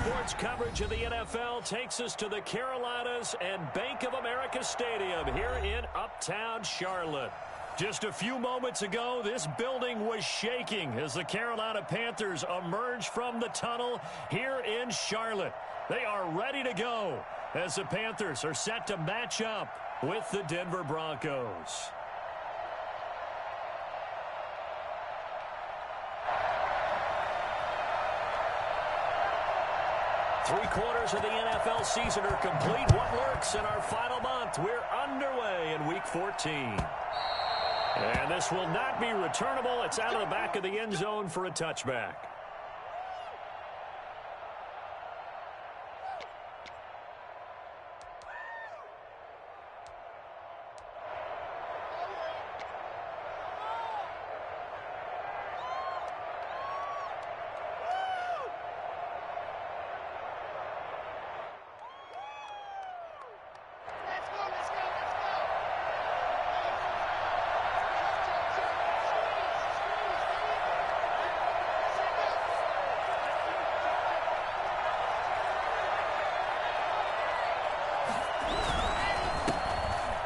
Sports coverage of the NFL takes us to the Carolinas and Bank of America Stadium here in Uptown Charlotte. Just a few moments ago, this building was shaking as the Carolina Panthers emerged from the tunnel here in Charlotte. They are ready to go as the Panthers are set to match up with the Denver Broncos. Three-quarters of the NFL season are complete. What lurks in our final month? We're underway in Week 14. And this will not be returnable. It's out of the back of the end zone for a touchback.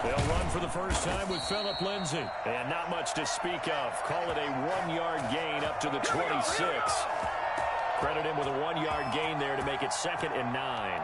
They'll run for the first time with Phillip Lindsay. And not much to speak of. Call it a one-yard gain up to the 26. Credit him with a one-yard gain there to make it 2nd and 9.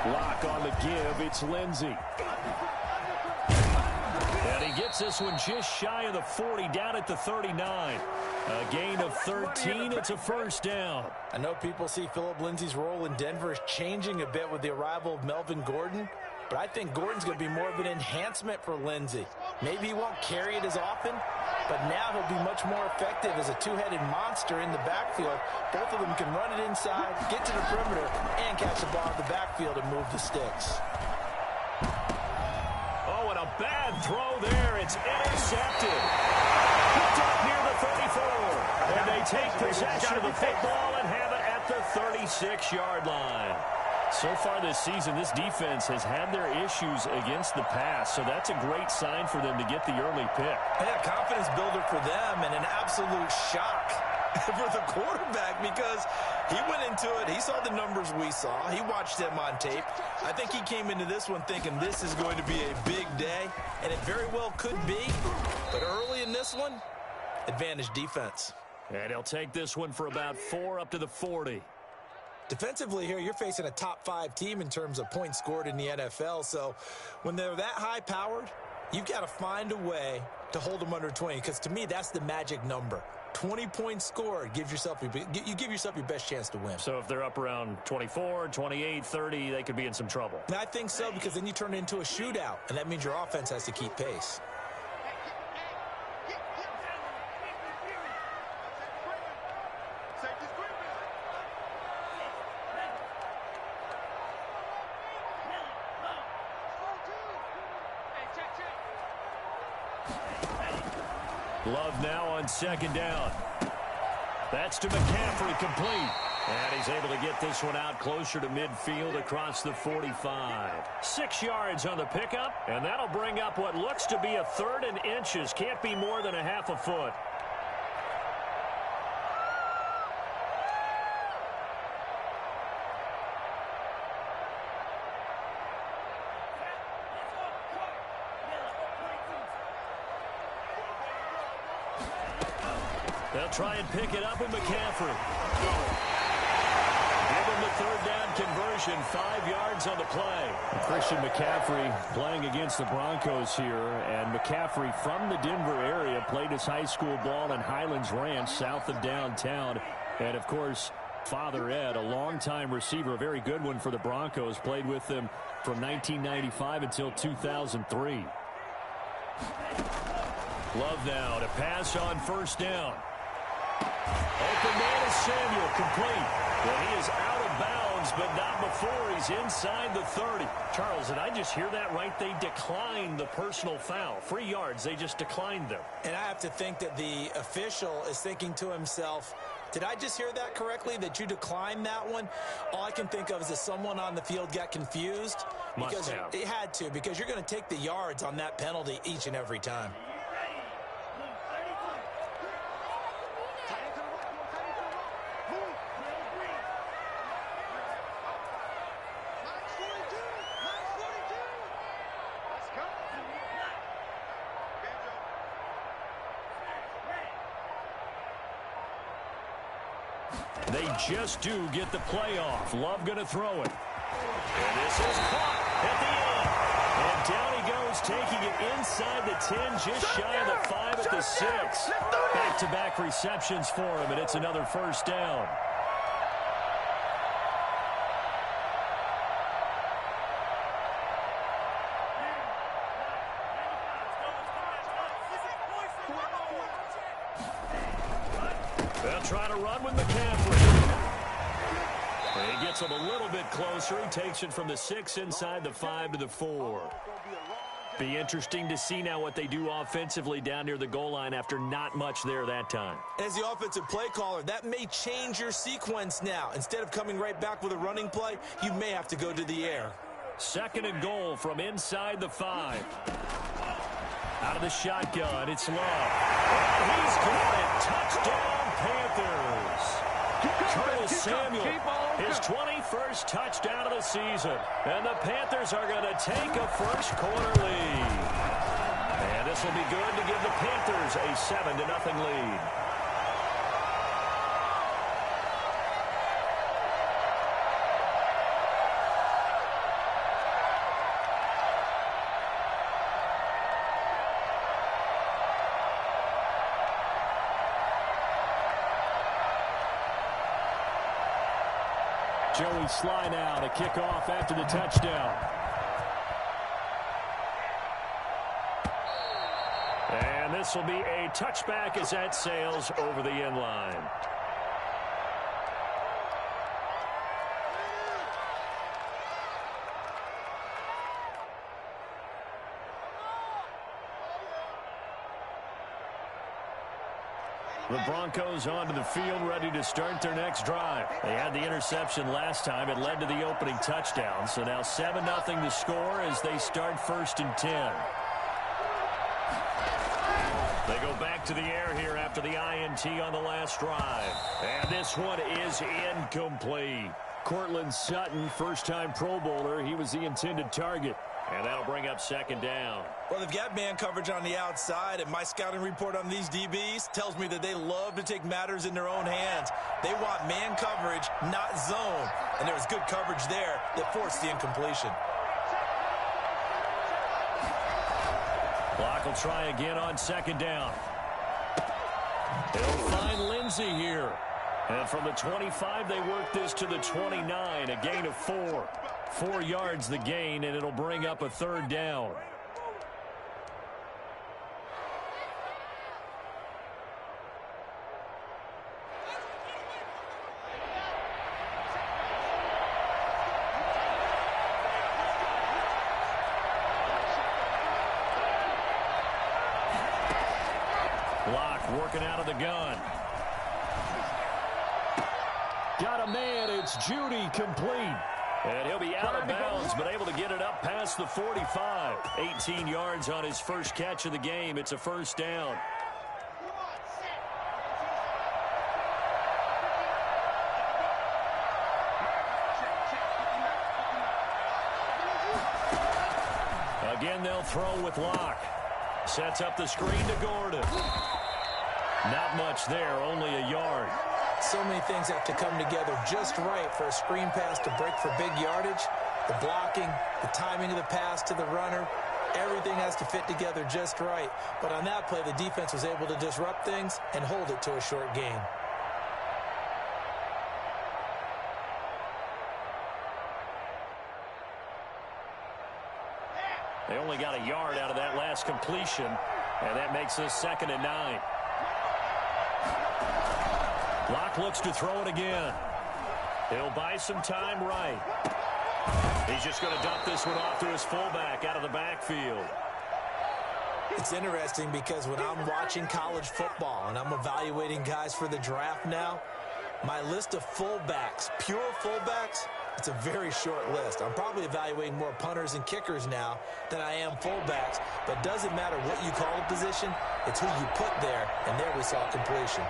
Block on the give. It's Lindsay. And he gets this one just shy of the 40, down at the 39. A gain of 13. It's a first down. I know people see Phillip Lindsay's role in Denver is changing a bit with the arrival of Melvin Gordon, but I think Gordon's going to be more of an enhancement for Lindsay. Maybe he won't carry it as often, but now he'll be much more effective as a two-headed monster in the backfield. Both of them can run it inside, get to the perimeter, and catch the ball in the backfield and move the sticks. Oh, and a bad throw there. It's intercepted. Picked up near the 34. And they take possession of the football and have it at the 36-yard line. So far this season, this defense has had their issues against the pass, so that's a great sign for them to get the early pick. Yeah, confidence builder for them and an absolute shock for the quarterback because he went into it. He saw the numbers we saw. He watched them on tape. I think he came into this one thinking this is going to be a big day, and it very well could be. But early in this one, advantage defense. And he'll take this one for about 4 up to the 40. Defensively here, you're facing a top-5 team in terms of points scored in the NFL. So when they're that high-powered, you've got to find a way to hold them under 20. Because to me, that's the magic number. 20 points scored gives yourself you give yourself your best chance to win. So if they're up around 24, 28, 30, they could be in some trouble. And I think so, because then you turn it into a shootout, and that means your offense has to keep pace. Love now on 2nd down. That's to McCaffrey, complete. And he's able to get this one out closer to midfield across the 45. 6 yards on the pickup, and that'll bring up what looks to be a 3rd and inches. Can't be more than a half a foot. They'll try and pick it up with McCaffrey. Give him the 3rd down conversion, 5 yards on the play. Christian McCaffrey playing against the Broncos here, and McCaffrey from the Denver area played his high school ball in Highlands Ranch, south of downtown. And, of course, Father Ed, a longtime receiver, a very good one for the Broncos, played with them from 1995 until 2003. Love now to pass on 1st down. Open man is Samuel, complete. Well, he is out of of bounds, but not before he's inside the 30. Charles, did I just hear that right? They declined the personal foul. 3 yards, they just declined them. And I have to think that the official is thinking to himself, did I just hear that correctly, that you declined that one? All I can think of is that someone on the field got confused. Because it had to, because you're going to take the yards on that penalty each and every time. They just do get the playoff. Love going to throw it. And this is caught at the end. And down he goes, taking it inside the 10, just shy of the 5 at the 6. Back-to-back receptions for him, and it's another first down. They'll try to run with McCaffrey. He gets him a little bit closer. He takes it from the 6 inside the 5 to the 4. Be interesting to see now what they do offensively down near the goal line after not much there that time. As the offensive play caller, that may change your sequence now. Instead of coming right back with a running play, you may have to go to the air. 2nd and goal from inside the 5. Out of the shotgun, it's Love. And he's got it. Touchdown, Panthers. Curtis Samuel, his 21st touchdown of the season. And the Panthers are going to take a first-quarter lead. And this will be good to give the Panthers a 7-0 lead. Joey Sly now to kick off after the touchdown. And this will be a touchback as that sails over the end line. The Broncos onto the field, ready to start their next drive. They had the interception last time. It led to the opening touchdown. So now 7-0 to score as they start 1st and 10. They go back to the air here after the INT on the last drive. And this one is incomplete. Cortland Sutton, first-time Pro Bowler. He was the intended target. And that'll bring up 2nd down. Well, they've got man coverage on the outside, and my scouting report on these DBs tells me that they love to take matters in their own hands. They want man coverage, not zone. And there was good coverage there that forced the incompletion. Block will try again on 2nd down. They'll find Lindsey here. And from the 25, they work this to the 29, a gain of 4. 4 yards the gain, and it'll bring up a 3rd down. Block working out of the gun. Got a man. It's Judy, complete. And he'll be out of bounds, but able to get it up past the 45. 18 yards on his first catch of the game. It's a 1st down. Again, they'll throw with Locke. Sets up the screen to Gordon. Not much there, only a yard. So many things have to come together just right for a screen pass to break for big yardage. The blocking, the timing of the pass to the runner, everything has to fit together just right. But on that play, the defense was able to disrupt things and hold it to a short gain. They only got a yard out of that last completion, and that makes this 2nd and 9. Locke looks to throw it again. He'll buy some time right. He's just going to dump this one off to his fullback out of the backfield. It's interesting because when I'm watching college football and I'm evaluating guys for the draft now, my list of fullbacks, pure fullbacks, it's a very short list. I'm probably evaluating more punters and kickers now than I am fullbacks, but it doesn't matter what you call the position, it's who you put there, and there we saw completion.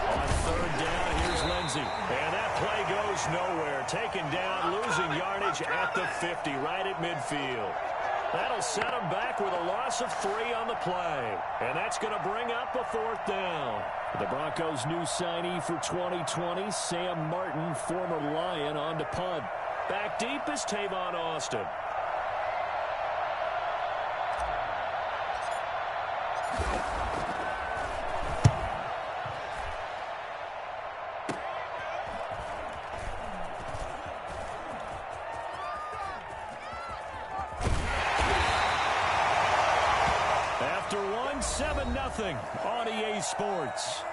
On third down, here's Lindsey, and that play goes nowhere. Taken down, losing yardage at the 50, right at midfield. That'll set him back with a loss of 3 on the play. And that's going to bring up a 4th down. The Broncos' new signee for 2020, Sam Martin, former Lion, on to punt. Back deep is Tavon Austin. After one, 7-0 on EA Sports.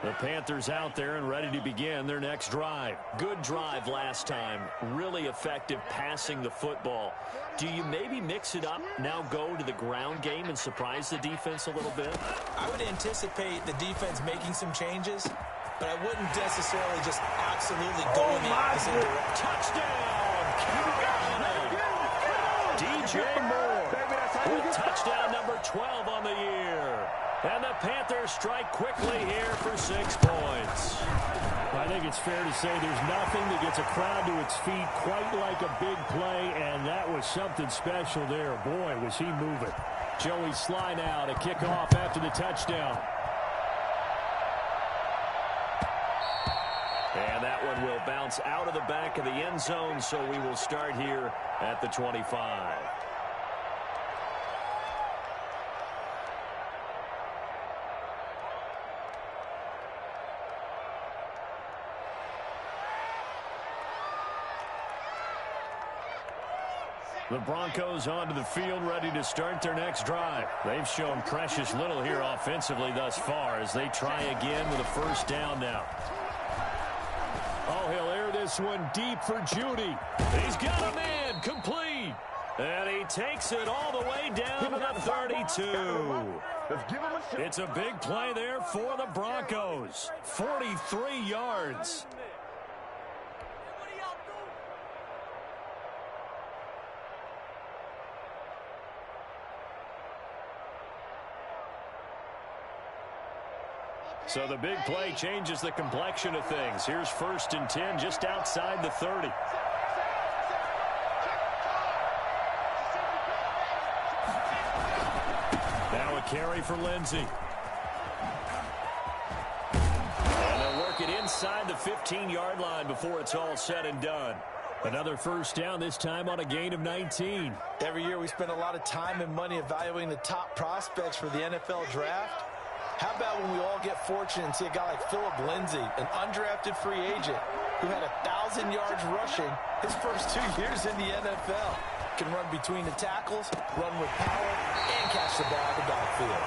The Panthers out there and ready to begin their next drive. Good drive last time. Really effective passing the football. Do you maybe mix it up, now go to the ground game and surprise the defense a little bit? I would anticipate the defense making some changes, but I wouldn't necessarily just absolutely go in the opposite direction. Touchdown, Carolina! DJ Moore with touchdown number 12 on the year. And the Panthers strike quickly here for 6 points. I think it's fair to say there's nothing that gets a crowd to its feet quite like a big play, and that was something special there. Boy, was he moving. Joey Sly now to kick off after the touchdown. And that one will bounce out of the back of the end zone, so we will start here at the 25. The Broncos onto the field, ready to start their next drive. They've shown precious little here offensively thus far as they try again with a 1st down now. Oh, he'll air this one deep for Judy. He's got a man, complete. And he takes it all the way down to the 32. It's a big play there for the Broncos. 43 yards. So the big play changes the complexion of things. Here's 1st and 10 just outside the 30. Now a carry for Lindsey. And they'll work it inside the 15-yard line before it's all said and done. Another 1st down, this time on a gain of 19. Every year we spend a lot of time and money evaluating the top prospects for the NFL draft. How about when we all get fortunate and see a guy like Philip Lindsay, an undrafted free agent who had 1,000 yards rushing his first 2 years in the NFL. Can run between the tackles, run with power, and catch the ball in the backfield.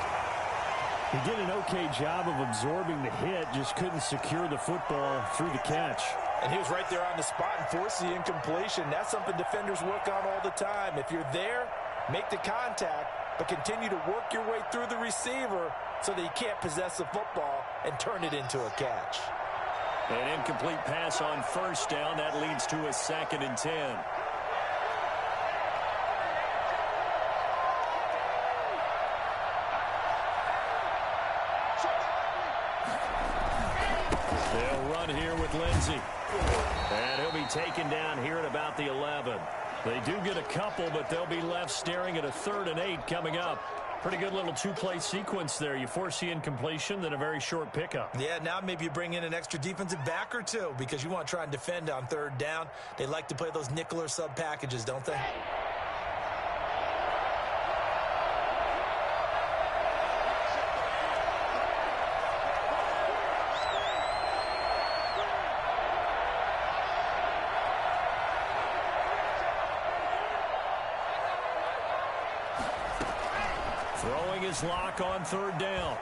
He did an okay job of absorbing the hit, just couldn't secure the football through the catch. And he was right there on the spot and forced the incompletion. That's something defenders work on all the time. If you're there, make the contact, but continue to work your way through the receiver so that he can't possess the football and turn it into a catch. An incomplete pass on 1st down. That leads to a 2nd and 10. They'll run here with Lindsey. And he'll be taken down here at about the 11. They do get a couple, but they'll be left staring at a 3rd and 8 coming up. Pretty good little 2-play sequence there. You force the incompletion, then a very short pickup. Yeah, now maybe you bring in an extra defensive back or two because you want to try and defend on 3rd down. They like to play those nickel or sub packages, don't they? Throwing his lock on third down.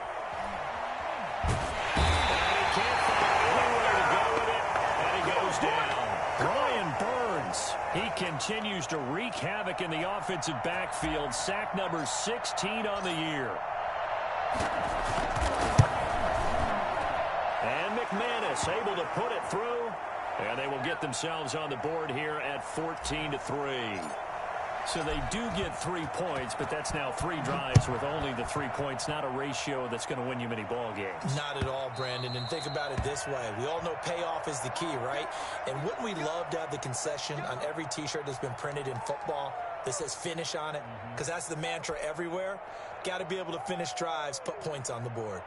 And he can't find anywhere to go with it, and he goes down. Brian Burns, he continues to wreak havoc in the offensive backfield. Sack number 16 on the year. And McManus able to put it through, and they will get themselves on the board here at 14-3. So they do get 3 points, but that's now 3 drives with only the 3 points, not a ratio that's going to win you many ball games. Not at all, Brandon. And think about it this way. We all know payoff is the key, right? And wouldn't we love to have the concession on every T-shirt that's been printed in football that says finish on it? Because that's the mantra everywhere. Got to be able to finish drives, put points on the board.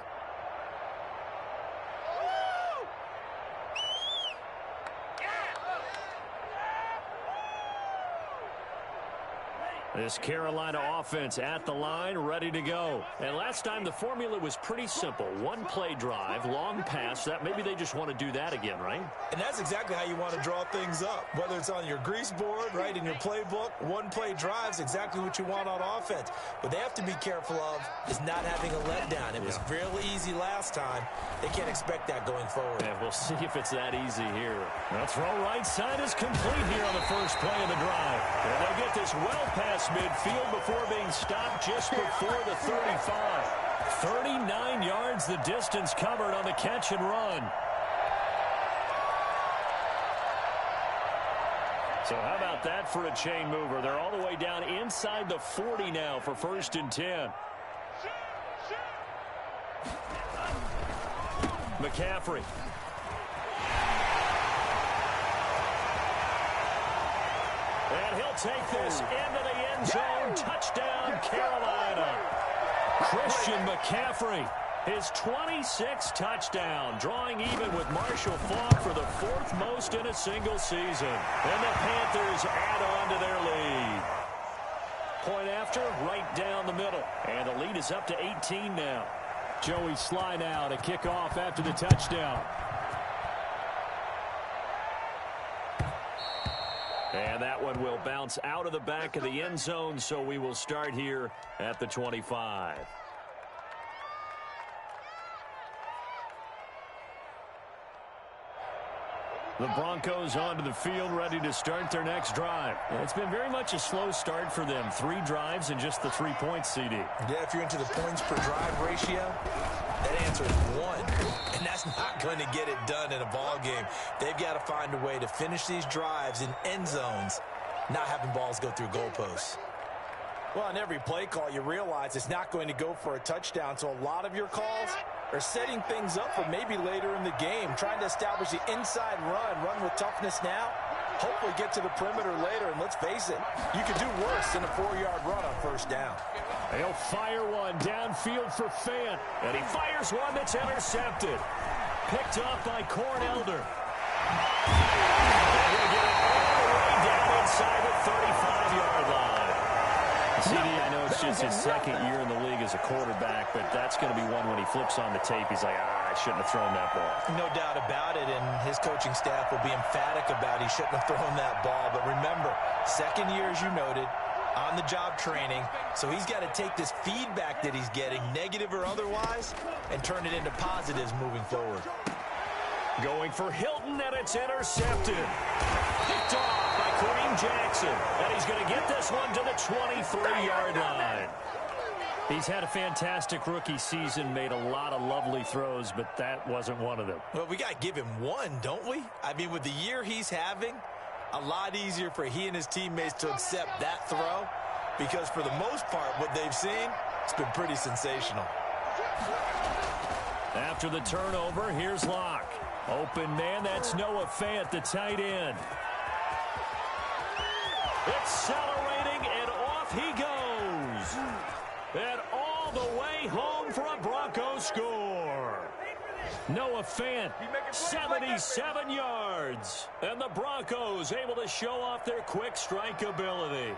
This Carolina offense at the line, ready to go. And last time the formula was pretty simple. One play drive, long pass. That maybe they just want to do that again, right? And that's exactly how you want to draw things up. Whether it's on your grease board, right, in your playbook, one play drive's exactly what you want on offense. What they have to be careful of is not having a letdown. It was real easy last time. They can't expect that going forward. Yeah, we'll see if it's that easy here. The throw right side is complete here on the first play of the drive. And they'll get this well past midfield before being stopped just before the 35. 39 yards the distance covered on the catch and run. So how about that for a chain mover? They're all the way down inside the 40 now for 1st and 10. McCaffrey. And he'll take this into the end zone. Touchdown, Carolina. Christian McCaffrey, his 26th touchdown, drawing even with Marshall Faulk for the 4th most in a single season. And the Panthers add on to their lead. Point after, right down the middle. And the lead is up to 18 now. Joey slide out, a kickoff after the touchdown. And that one will bounce out of the back of the end zone, so we will start here at the 25. The Broncos onto the field, ready to start their next drive. It's been very much a slow start for them. 3 drives and just the 3 points, CD. Yeah, if you're into the points per drive ratio, that answer is 1. And that's not going to get it done in a ball game. They've got to find a way to finish these drives in end zones, not having balls go through goalposts. Well, on every play call, you realize it's not going to go for a touchdown, so a lot of your calls are setting things up for maybe later in the game, trying to establish the inside run with toughness now, hopefully get to the perimeter later, and let's face it, you could do worse than a 4-yard run on 1st down. He'll fire one downfield for Fant, and he fires one that's intercepted. Picked off by Cornelder. They're going to get it all the way down inside the 35-yard line. CD, I know it's just his 2nd year in the league as a quarterback, but that's going to be one when he flips on the tape. He's like, I shouldn't have thrown that ball. No doubt about it, and his coaching staff will be emphatic about he shouldn't have thrown that ball. But remember, 2nd year, as you noted, on-the-job training, so he's got to take this feedback that he's getting, negative or otherwise, and turn it into positives moving forward. Going for Hilton, and it's intercepted. Picked off by Kareem Jackson, and he's going to get this one to the 23-yard line. He's had a fantastic rookie season, made a lot of lovely throws, but that wasn't one of them. Well, we got to give him one, don't we? I mean, with the year he's having, a lot easier for he and his teammates to accept that throw, because for the most part, what they've seen, it's been pretty sensational. After the turnover, here's Locke. Open man, that's Noah Fant, the tight end. Accelerating, and off he goes. And all the way home for a Broncos score. Noah Fant, 77 yards. And the Broncos able to show off their quick strike ability.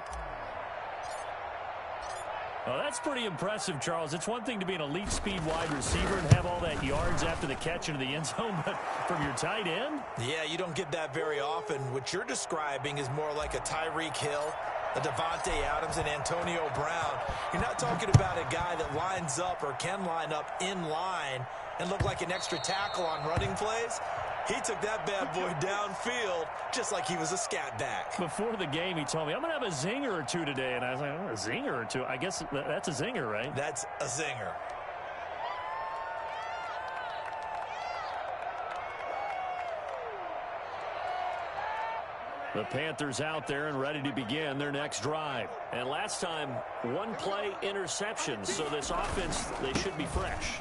Well, that's pretty impressive, Charles. It's one thing to be an elite speed wide receiver and have all that yards after the catch into the end zone, but from your tight end? Yeah, you don't get that very often. What you're describing is more like a Tyreek Hill, a Devontae Adams and Antonio Brown. You're not talking about a guy that lines up or can line up in line and look like an extra tackle on running plays. He took that bad boy downfield just like he was a scat back. Before the game, he told me, I'm going to have a zinger or two today. And I was like, oh, a zinger or two? I guess that's a zinger, right? That's a zinger. The Panthers out there and ready to begin their next drive. And last time, one-play interceptions. So this offense, they should be fresh.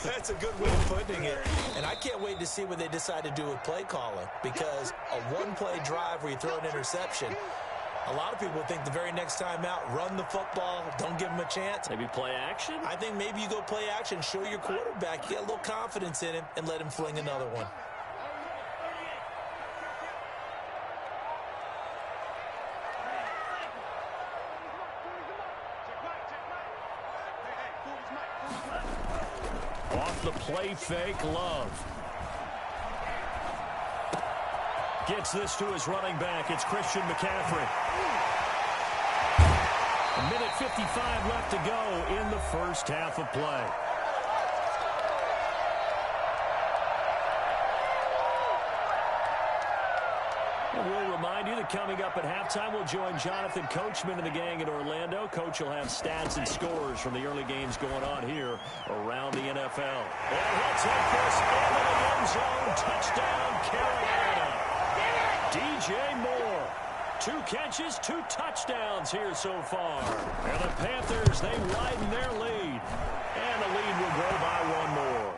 That's a good way of putting it. And I can't wait to see what they decide to do with play calling. Because a one-play drive where you throw an interception, a lot of people think the very next time out, run the football, don't give them a chance. Maybe play action? I think maybe you go play action, show your quarterback, you get a little confidence in him, and let him fling another one. Off the play fake, Love. Gets this to his running back. It's Christian McCaffrey. A minute 55 left to go in the first half of play. And we'll remind you that coming up at halftime, we'll join Jonathan Coachman and the gang in Orlando. Coach will have stats and scores from the early games going on here around the NFL. And he'll take this into the end zone. Touchdown, Carolina. DJ Moore. 2 catches, 2 touchdowns here so far. And the Panthers, they widen their lead. And the lead will grow by 1 more.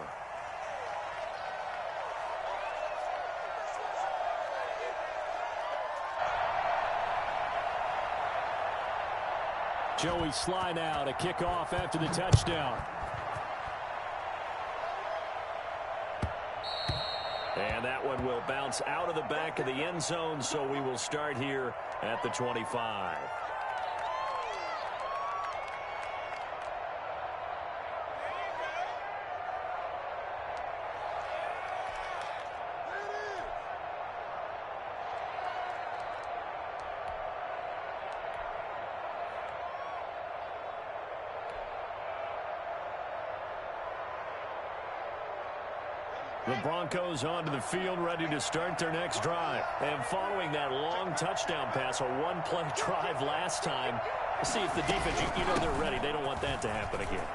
Joey Sly now to kick off after the touchdown. And that one will bounce out of the back of the end zone, so we will start here at the 25. The Broncos onto the field, ready to start their next drive. And following that long touchdown pass, a one-play drive last time, let's see if the defense, you know they're ready. They don't want that to happen again.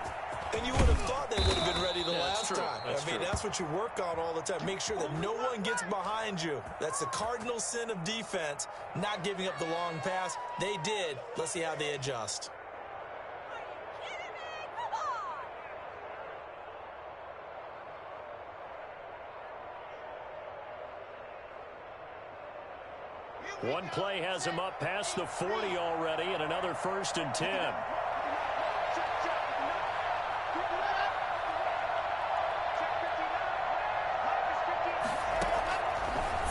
And you would have thought they would have been ready the last time. That's true. That's what you work on all the time. Make sure that no one gets behind you. That's the cardinal sin of defense, not giving up the long pass. They did. Let's see how they adjust. One play has him up past the 40 already, and another 1st and 10.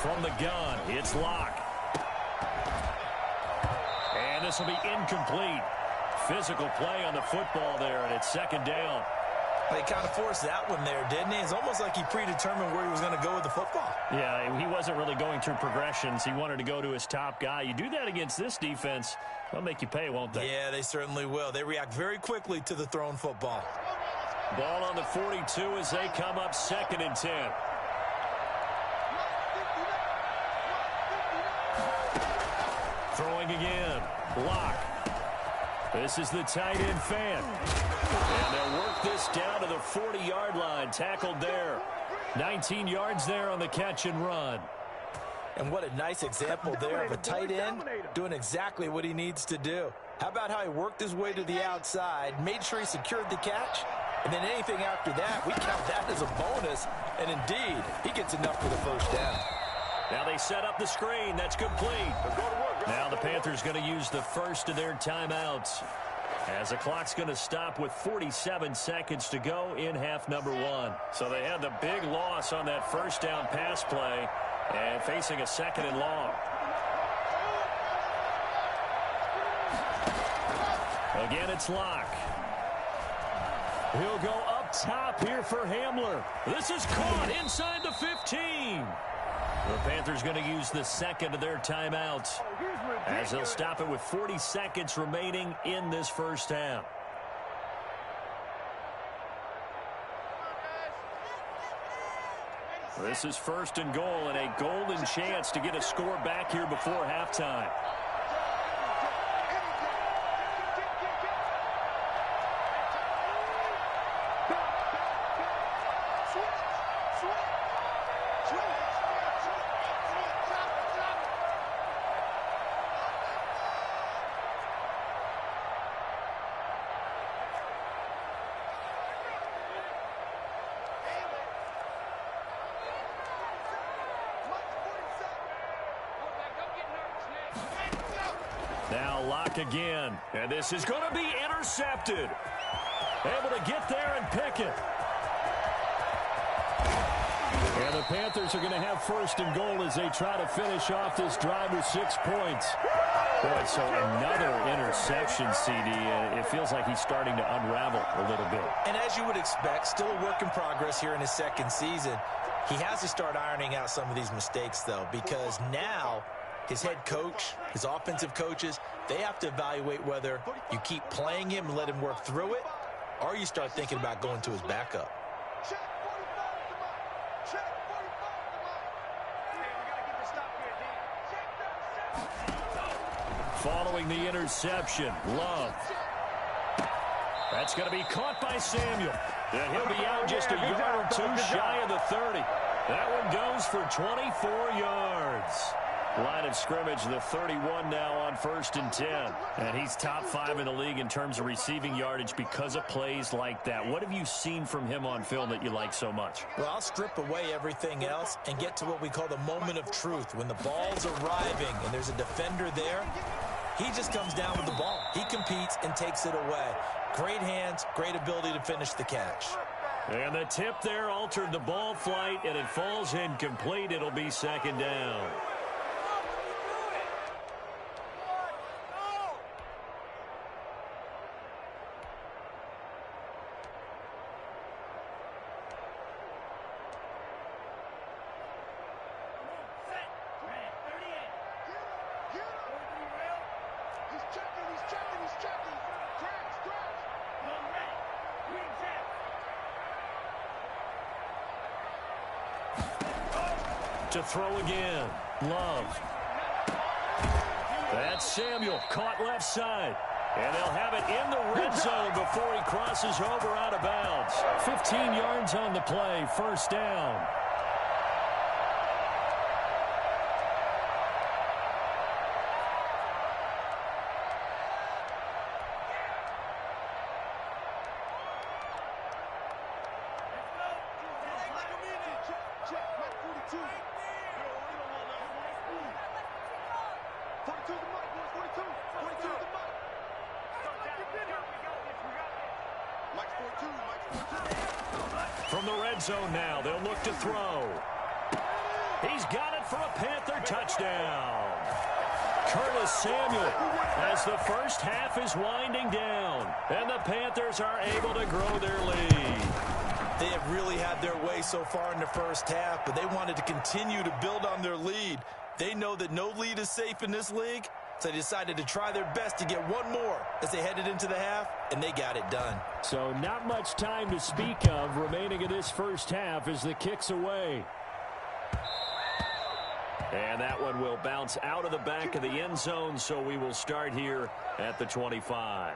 From the gun, it's Locke. And this will be incomplete. Physical play on the football there, and it's 2nd down. He kind of forced that one there, didn't he? It's almost like he predetermined where he was going to go with the football. Yeah, he wasn't really going through progressions. He wanted to go to his top guy. You do that against this defense, they'll make you pay, won't they? Yeah, they certainly will. They react very quickly to the thrown football. Ball on the 42 as they come up 2nd and 10. Throwing again. Locke. This is the tight end fan. And they'll work this down to the 40-yard line. Tackled there. 19 yards there on the catch and run. And what a nice example there of a tight end doing exactly what he needs to do. How about how he worked his way to the outside, made sure he secured the catch, and then anything after that, we count that as a bonus. And indeed, he gets enough for the 1st down. Now they set up the screen. That's complete. Now the Panthers going to use the first of their timeouts, as the clock's going to stop with 47 seconds to go in half number 1. So they had the big loss on that 1st down pass play and facing a 2nd and long. Again, it's Locke. He'll go up top here for Hamler. This is caught inside the 15. The Panthers going to use the second of their timeouts as they'll stop it with 40 seconds remaining in this first half. This is first and goal and a golden chance to get a score back here before halftime. Now lock again, and this is going to be intercepted. Able to get there and pick it. And the Panthers are going to have first and goal as they try to finish off this drive with 6 points. Boy, so another interception, CD. It feels like he's starting to unravel a little bit. And as you would expect, still a work in progress here in his second season. He has to start ironing out some of these mistakes, though, because now his head coach, his offensive coaches, they have to evaluate whether you keep playing him and let him work through it, or you start thinking about going to his backup. Following the interception, Love. That's going to be caught by Samuel. And he'll be out just a yard or two shy of the 30. That one goes for 24 yards. Line of scrimmage, the 31 now on 1st and 10. And he's top 5 in the league in terms of receiving yardage because of plays like that. What have you seen from him on film that you like so much? Well, I'll strip away everything else and get to what we call the moment of truth. When the ball's arriving and there's a defender there, he just comes down with the ball. He competes and takes it away. Great hands, great ability to finish the catch. And the tip there altered the ball flight, and it falls incomplete. It'll be second down. To throw again, Love. That's Samuel, caught left side. And they'll have it in the red zone before he crosses over out of bounds. 15 yards on the play, first down. From the red zone now, they'll look to throw. He's got it for a Panther touchdown. Curtis Samuel as the first half is winding down. And the Panthers are able to grow their lead. They have really had their way so far in the first half, but they wanted to continue to build on their lead. They know that no lead is safe in this league, so they decided to try their best to get one more as they headed into the half, and they got it done. So not much time to speak of remaining in this first half as the kick's away. And that one will bounce out of the back of the end zone, so we will start here at the 25.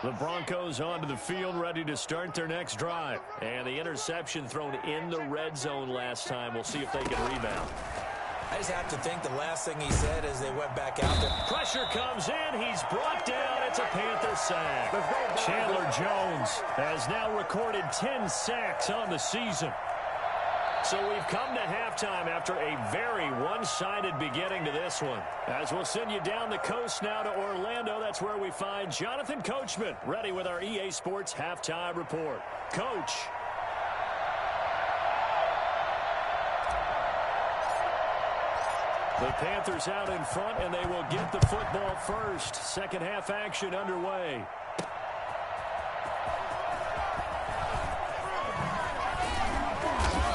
The Broncos onto the field, ready to start their next drive. And the interception thrown in the red zone last time. We'll see if they can rebound. I just have to think the last thing he said as they went back out there. Pressure comes in. He's brought down. It's a Panther sack. Chandler Jones has now recorded 10 sacks on the season. So we've come to halftime after a very one-sided beginning to this one. As we'll send you down the coast now to Orlando, that's where we find Jonathan Coachman, ready with our EA Sports Halftime Report. Coach. The Panthers out in front, and they will get the football first. Second half action underway.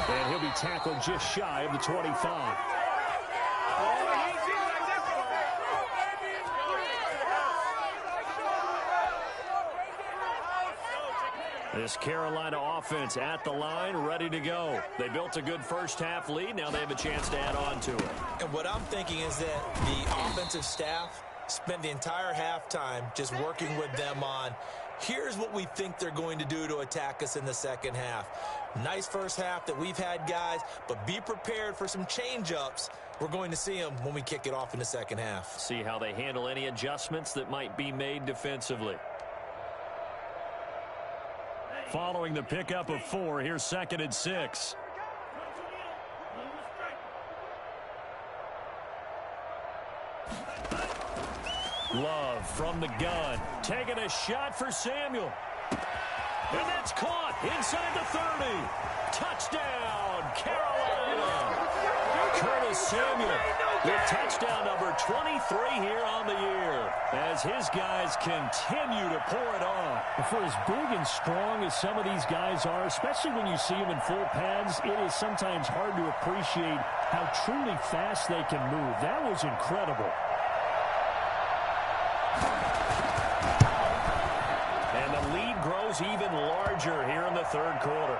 And he'll be tackled just shy of the 25. This Carolina offense at the line, ready to go. They built a good first-half lead. Now they have a chance to add on to it. And what I'm thinking is that the offensive staff spent the entire halftime just working with them on, here's what we think they're going to do to attack us in the second half. Nice first half that we've had, guys, but be prepared for some change-ups. We're going to see them when we kick it off in the second half. See how they handle any adjustments that might be made defensively. Following the pickup of 4, here's 2nd and 6. Love from the gun. Taking a shot for Samuel. And that's caught inside the 30. Touchdown, Carolina. Curtis Samuel with touchdown number 23 here on the year as his guys continue to pour it on. For as big and strong as some of these guys are, especially when you see them in full pads, it is sometimes hard to appreciate how truly fast they can move. That was incredible. And the lead grows even larger here in the third quarter.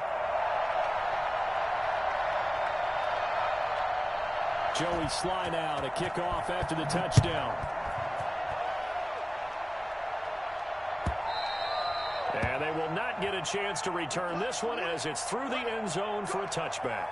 Joey slide out, a kickoff after the touchdown. And they will not get a chance to return this one as it's through the end zone for a touchback.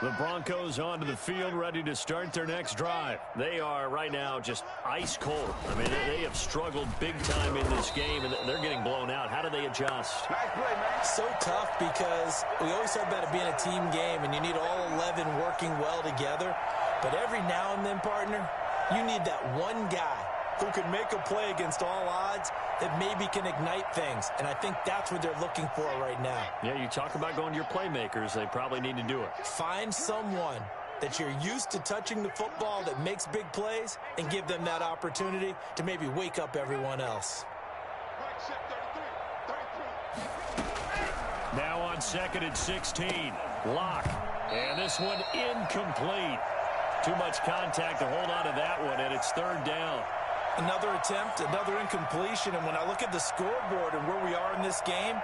The Broncos onto the field, ready to start their next drive. They are right now just ice cold. I mean, they have struggled big time in this game, and they're getting blown out. How do they adjust? Nice play, man. So tough because we always talk about it being a team game, and you need all 11 working well together. But every now and then, partner, you need that one guy who can make a play against all odds that maybe can ignite things. And I think that's what they're looking for right now. Yeah, you talk about going to your playmakers. They probably need to do it. Find someone that you're used to touching the football that makes big plays and give them that opportunity to maybe wake up everyone else. Now on 2nd and 16. Lock. And this one incomplete. Too much contact to hold on to that one, and it's 3rd down. Another attempt, another incompletion, and when I look at the scoreboard and where we are in this game,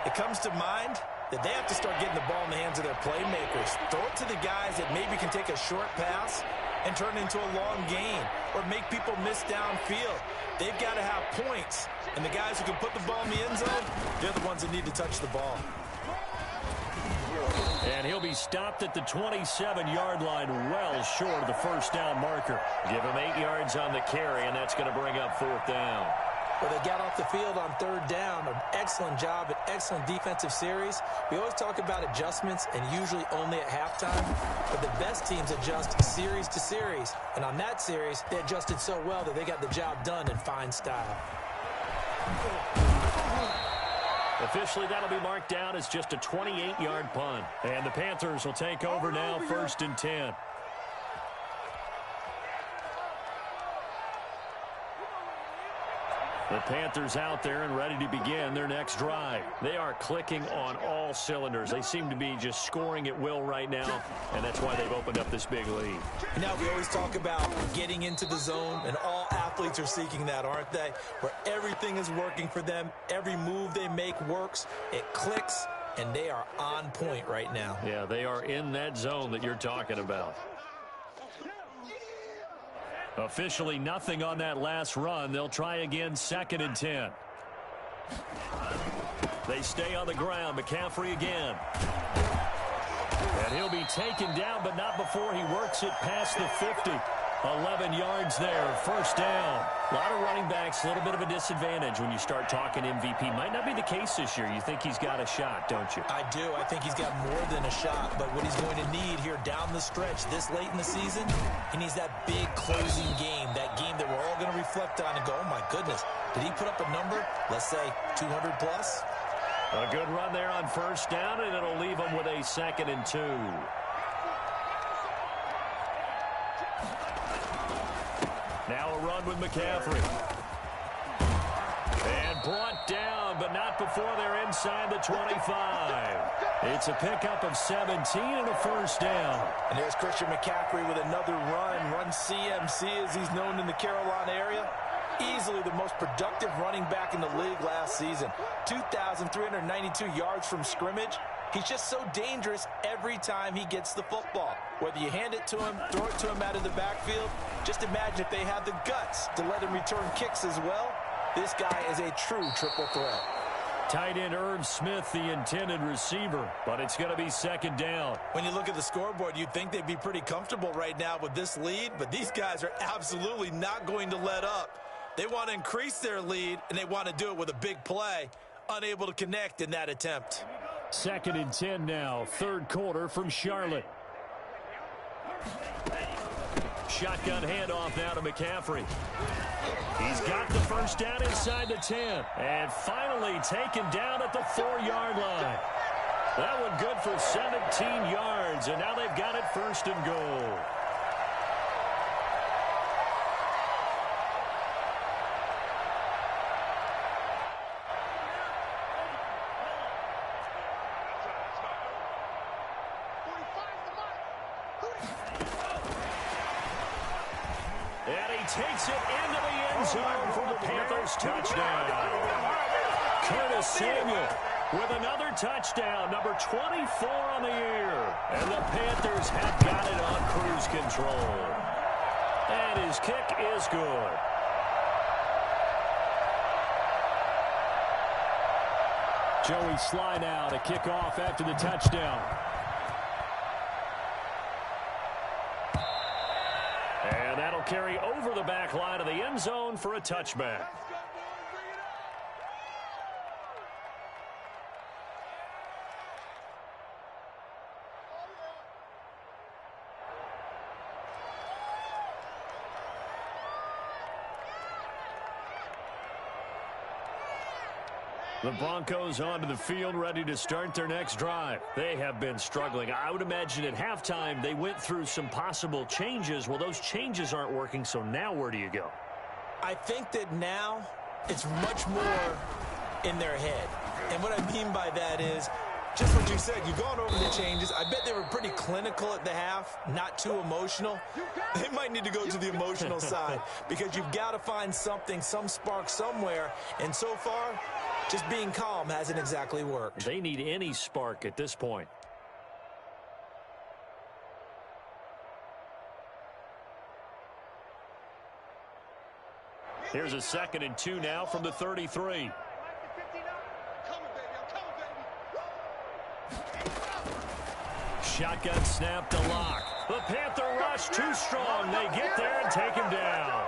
it comes to mind that they have to start getting the ball in the hands of their playmakers. Throw it to the guys that maybe can take a short pass and turn it into a long gain or make people miss downfield. They've got to have points, and the guys who can put the ball in the end zone, they're the ones that need to touch the ball. And he'll be stopped at the 27-yard line, well short of the first down marker. Give him 8 yards on the carry, and that's going to bring up 4th down. Well, they got off the field on 3rd down. An excellent job, an excellent defensive series. We always talk about adjustments, and usually only at halftime. But the best teams adjust series to series. And on that series, they adjusted so well that they got the job done in fine style. Officially, that'll be marked down as just a 28-yard punt. And the Panthers will take over now, 1st and 10. The Panthers out there and ready to begin their next drive. They are clicking on all cylinders. They seem to be just scoring at will right now, and that's why they've opened up this big lead. Now, we always talk about getting into the zone, and all athletes are seeking that, aren't they? Where everything is working for them. Every move they make works. It clicks, and they are on point right now. Yeah, they are in that zone that you're talking about. Officially nothing on that last run. They'll try again, 2nd and 10. They stay on the ground. McCaffrey again. And he'll be taken down, but not before he works it past the 50. 11 yards there, first down. A lot of running backs, a little bit of a disadvantage when you start talking MVP. Might not be the case this year. You think he's got a shot, don't you? I do. I think he's got more than a shot. But what he's going to need here down the stretch this late in the season, he needs that big closing game, that game that we're all going to reflect on and go, oh, my goodness, did he put up a number, let's say, 200 plus? A good run there on first down, and it'll leave him with a 2nd and 2. Now a run with McCaffrey. And brought down, but not before they're inside the 25. It's a pickup of 17 and a first down. And there's Christian McCaffrey with another run CMC as he's known in the Carolina area. Easily the most productive running back in the league last season. 2,392 yards from scrimmage. He's just so dangerous every time he gets the football. Whether you hand it to him, throw it to him out of the backfield, just imagine if they have the guts to let him return kicks as well. This guy is a true triple threat. Tight end Irv Smith, the intended receiver, but it's going to be 2nd down. When you look at the scoreboard, you'd think they'd be pretty comfortable right now with this lead, but these guys are absolutely not going to let up. They want to increase their lead, and they want to do it with a big play. Unable to connect in that attempt. 2nd and 10 now, 3rd quarter from Charlotte. Shotgun handoff now to McCaffrey. He's got the first down inside the 10. And finally taken down at the 4-yard line. That one good for 17 yards, and now they've got it 1st and goal. Takes it into the end zone for the Panthers touchdown. Curtis Samuel with another touchdown, number 24 on the year. And the Panthers have got it on cruise control. And his kick is good. Joey Sly now to kick off after the touchdown. And that'll carry over the back line of the end zone for a touchback. The Broncos onto the field, ready to start their next drive. They have been struggling. I would imagine at halftime they went through some possible changes. Well, those changes aren't working, so now where do you go? I think that now it's much more in their head. And what I mean by that is just what you said. You've gone over the changes. I bet they were pretty clinical at the half, not too emotional. They might need to go to the emotional side because you've got to find something, some spark somewhere. And so far, just being calm hasn't exactly worked. They need any spark at this point. Here's a 2nd and 2 now from the 33. Shotgun snap to Lock. The Panther rush too strong. They get there and take him down.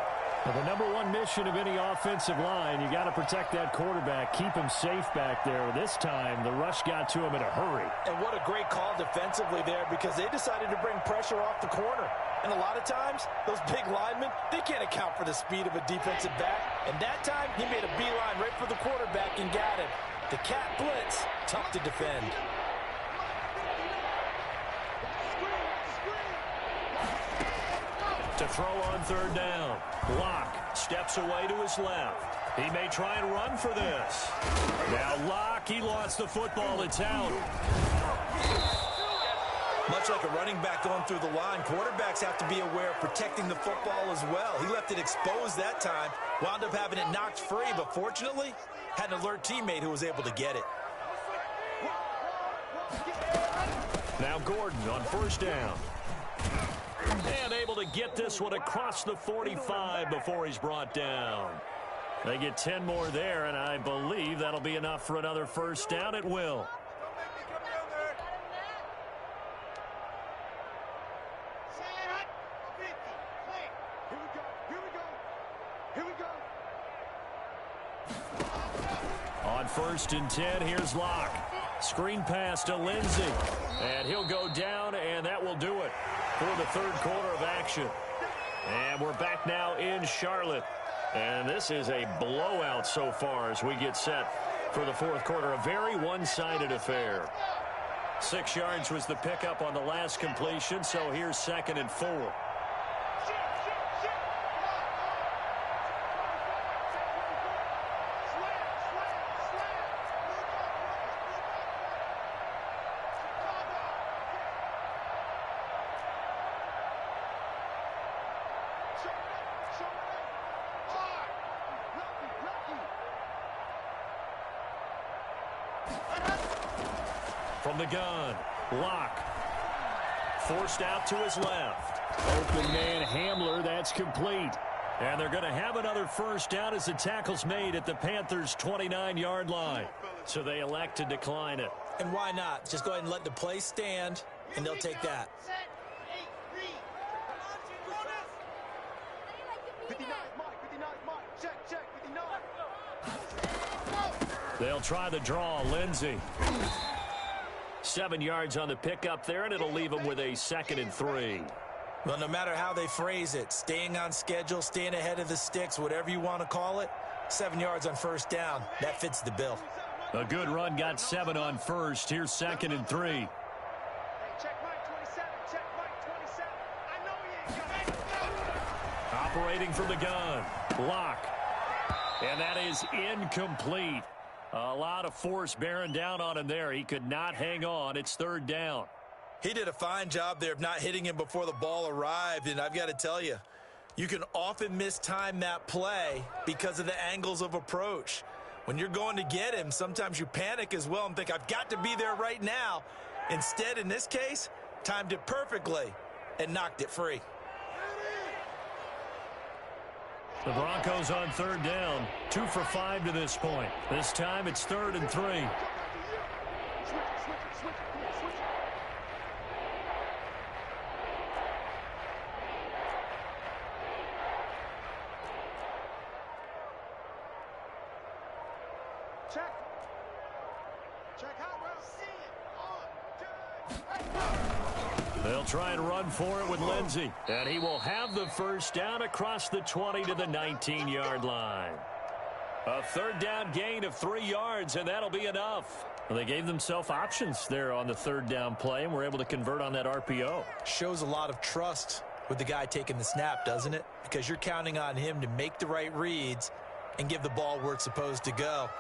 Well, the number one mission of any offensive line, you got to protect that quarterback, keep him safe back there. This time, the rush got to him in a hurry. And what a great call defensively there because they decided to bring pressure off the corner. And a lot of times, those big linemen, they can't account for the speed of a defensive back. And that time, he made a beeline right for the quarterback and got him. The cat blitz, tough to defend. To throw on 3rd down. Locke steps away to his left. He may try and run for this. Now Locke, he lost the football. It's out. Much like a running back going through the line, quarterbacks have to be aware of protecting the football as well. He left it exposed that time, wound up having it knocked free, but fortunately, had an alert teammate who was able to get it. Now Gordon on 1st down. And able to get this one across the 45 before he's brought down. They get 10 more there, and I believe that'll be enough for another 1st down. It will. 1st and 10. Here's Locke. Screen pass to Lindsey. And he'll go down, and that will do it for the 3rd quarter of action. And we're back now in Charlotte. And this is a blowout so far as we get set for the 4th quarter. A very one-sided affair. 6 yards was the pickup on the last completion, so here's 2nd and 4. From the gun, Locke. Forced out to his left. Open man Hamler, that's complete. And they're going to have another 1st down as the tackle's made at the Panthers' 29-yard line. So they elect to decline it. And why not? Just go ahead and let the play stand, and they'll take that. They'll try the draw, Lindsey. 7 yards on the pickup there, and it'll leave them with a 2nd and 3. Well, no matter how they phrase it, staying on schedule, staying ahead of the sticks, whatever you want to call it, 7 yards on 1st down, that fits the bill. A good run got 7 on 1st. Here's 2nd and 3. Operating from the gun, Locke. And that is incomplete. A lot of force bearing down on him there. He could not hang on. It's 3rd down. He did a fine job there of not hitting him before the ball arrived, and I've got to tell you, you can often mistime that play because of the angles of approach. When you're going to get him, sometimes you panic as well and think, I've got to be there right now. Instead, in this case, timed it perfectly and knocked it free. The Broncos on 3rd down, 2 for 5 to this point. This time it's 3rd and 3. They'll try and run for it with Lindsey. And he will have the 1st down across the 20 to the 19-yard line. A 3rd down gain of 3 yards, and that'll be enough. Well, they gave themselves options there on the 3rd down play, and were able to convert on that RPO. Shows a lot of trust with the guy taking the snap, doesn't it? Because you're counting on him to make the right reads and give the ball where it's supposed to go.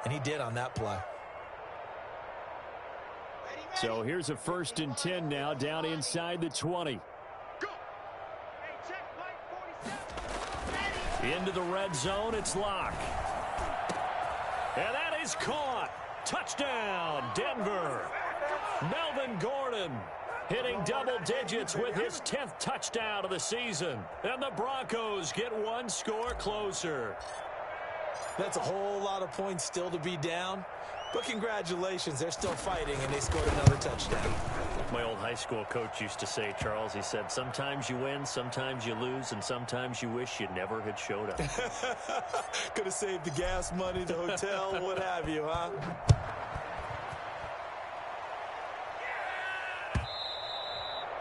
And he did on that play. So here's a 1st and 10 now, down inside the 20. Into the red zone, it's Locke. And that is caught. Touchdown, Denver. Melvin Gordon hitting double digits with his 10th touchdown of the season. And the Broncos get 1 score closer. That's a whole lot of points still to be down. But congratulations, they're still fighting, and they scored another touchdown. My old high school coach used to say, Charles, he said, sometimes you win, sometimes you lose, and sometimes you wish you never had showed up. Could have saved the gas money, the hotel, what have you, huh?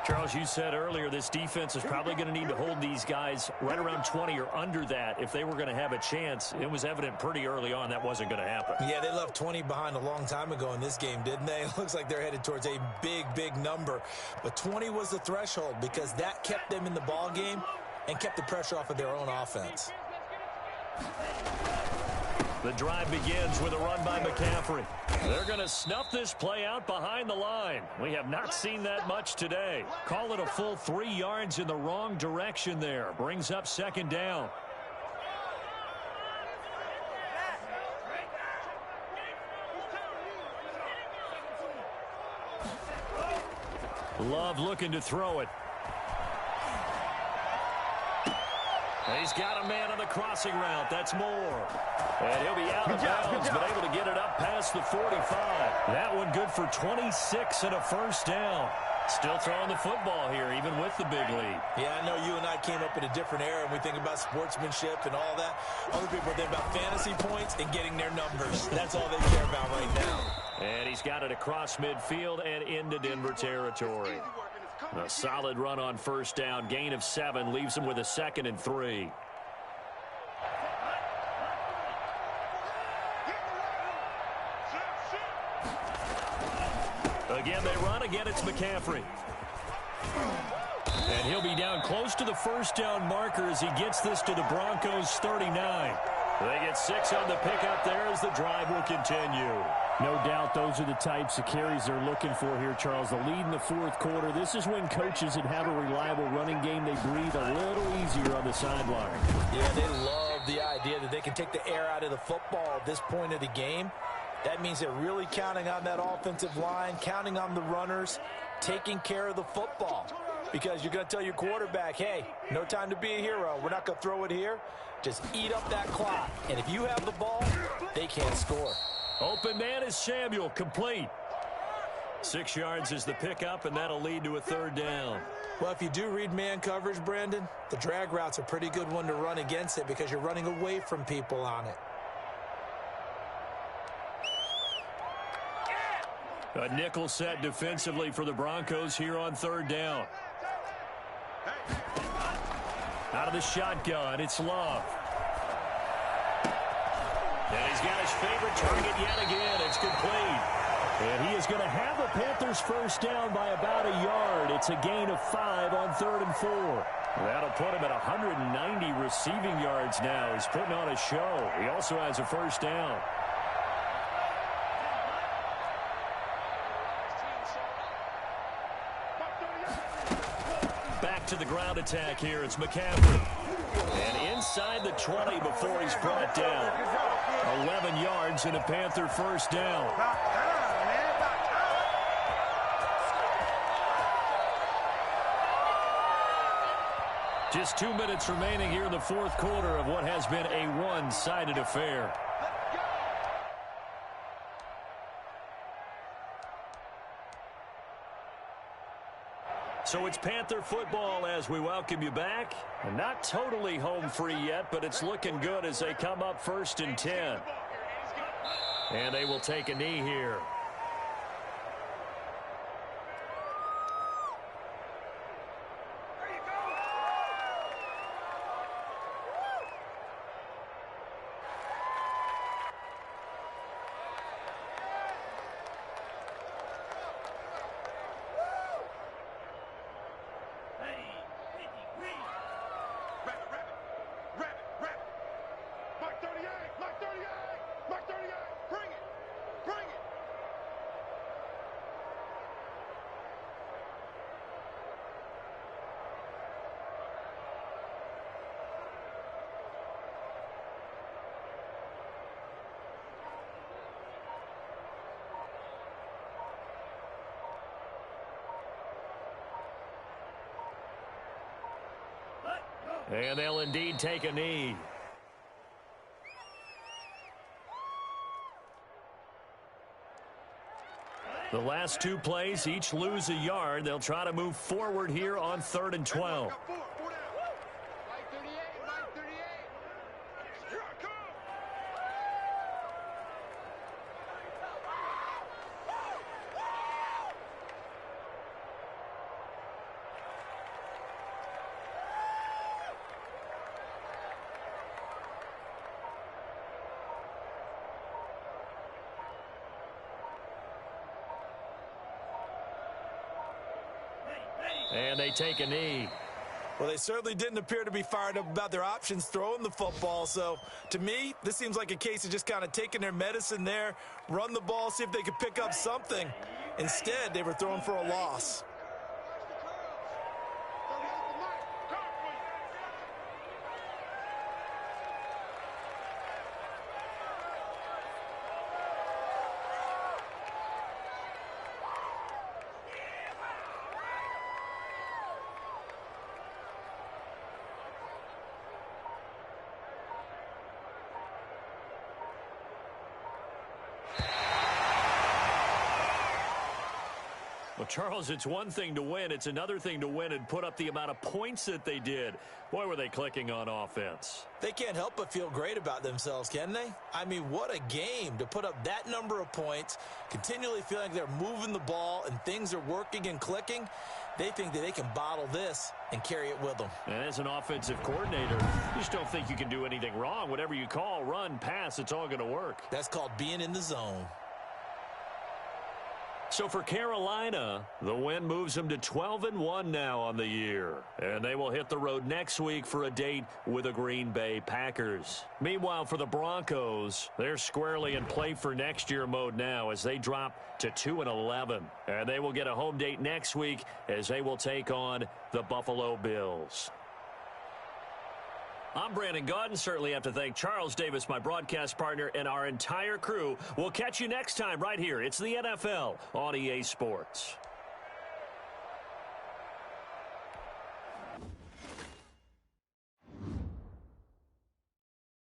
Charles, you said earlier this defense is probably going to need to hold these guys right around 20 or under that if they were going to have a chance. It was evident pretty early on that wasn't going to happen. Yeah, they left 20 behind a long time ago in this game, didn't they? It looks like they're headed towards a big, big number. But 20 was the threshold because that kept them in the ball game and kept the pressure off of their own offense. The drive begins with a run by McCaffrey. They're going to snuff this play out behind the line. We have not seen that much today. Call it a full 3 yards in the wrong direction there. Brings up 2nd down. Love looking to throw it. He's got a man on the crossing route. That's Moore. And he'll be out of bounds, but able to get it up past the 45. That one good for 26 and a 1st down. Still throwing the football here, even with the big lead. Yeah, I know you and I came up in a different era, and we think about sportsmanship and all that. Other people think about fantasy points and getting their numbers. That's all they care about right now. And he's got it across midfield and into Denver territory. A solid run on first down. Gain of 7 leaves him with a 2nd and 3. Again, they run. Again, it's McCaffrey. And he'll be down close to the first down marker as he gets this to the Broncos' 39. They get 6 on the pickup there as the drive will continue. No doubt those are the types of carries they're looking for here, Charles. The lead in the fourth quarter. This is when coaches that have a reliable running game, they breathe a little easier on the sideline. Yeah, they love the idea that they can take the air out of the football at this point of the game. That means they're really counting on that offensive line, counting on the runners, taking care of the football. Because you're going to tell your quarterback, hey, no time to be a hero. We're not going to throw it here. Just eat up that clock. And if you have the ball, they can't score. Open man is Samuel, complete. 6 yards is the pickup, and that'll lead to a 3rd down. Well, if you do read man coverage, Brandon, the drag route's a pretty good one to run against it because you're running away from people on it. A nickel set defensively for the Broncos here on 3rd down. Out of the shotgun, it's Love. And he's got his favorite target yet again. It's complete. And he is going to have the Panthers first down by about a yard. It's a gain of 5 on 3rd and 4. That'll put him at 190 receiving yards now. He's putting on a show. He also has a first down. Back to the ground attack here. It's McCaffrey. And inside the 20 before he's brought down. 11 yards and a Panther first down. Just 2 minutes remaining here in the fourth quarter of what has been a one-sided affair. So it's Panther football as we welcome you back. And not totally home free yet, but it's looking good as they come up 1st and 10. And they will take a knee here. And they'll indeed take a knee. The last 2 plays, each lose a yard. They'll try to move forward here on 3rd and 12. And they take a knee. Well, they certainly didn't appear to be fired up about their options throwing the football. So, to me, this seems like a case of just kind of taking their medicine there, run the ball, see if they could pick up something. Instead, they were throwing for a loss. Well, Charles, it's one thing to win. It's another thing to win and put up the amount of points that they did. Boy, were they clicking on offense. They can't help but feel great about themselves, can they? I mean, what a game to put up that number of points, continually feeling like they're moving the ball and things are working and clicking. They think that they can bottle this and carry it with them. And as an offensive coordinator, you just don't think you can do anything wrong. Whatever you call, run, pass, it's all going to work. That's called being in the zone. So for Carolina, the win moves them to 12-1 now on the year. And they will hit the road next week for a date with the Green Bay Packers. Meanwhile, for the Broncos, they're squarely in play for next year mode now as they drop to 2-11. And they will get a home date next week as they will take on the Buffalo Bills. I'm Brandon Gaudin. Certainly have to thank Charles Davis, my broadcast partner, and our entire crew. We'll catch you next time right here. It's the NFL on EA Sports.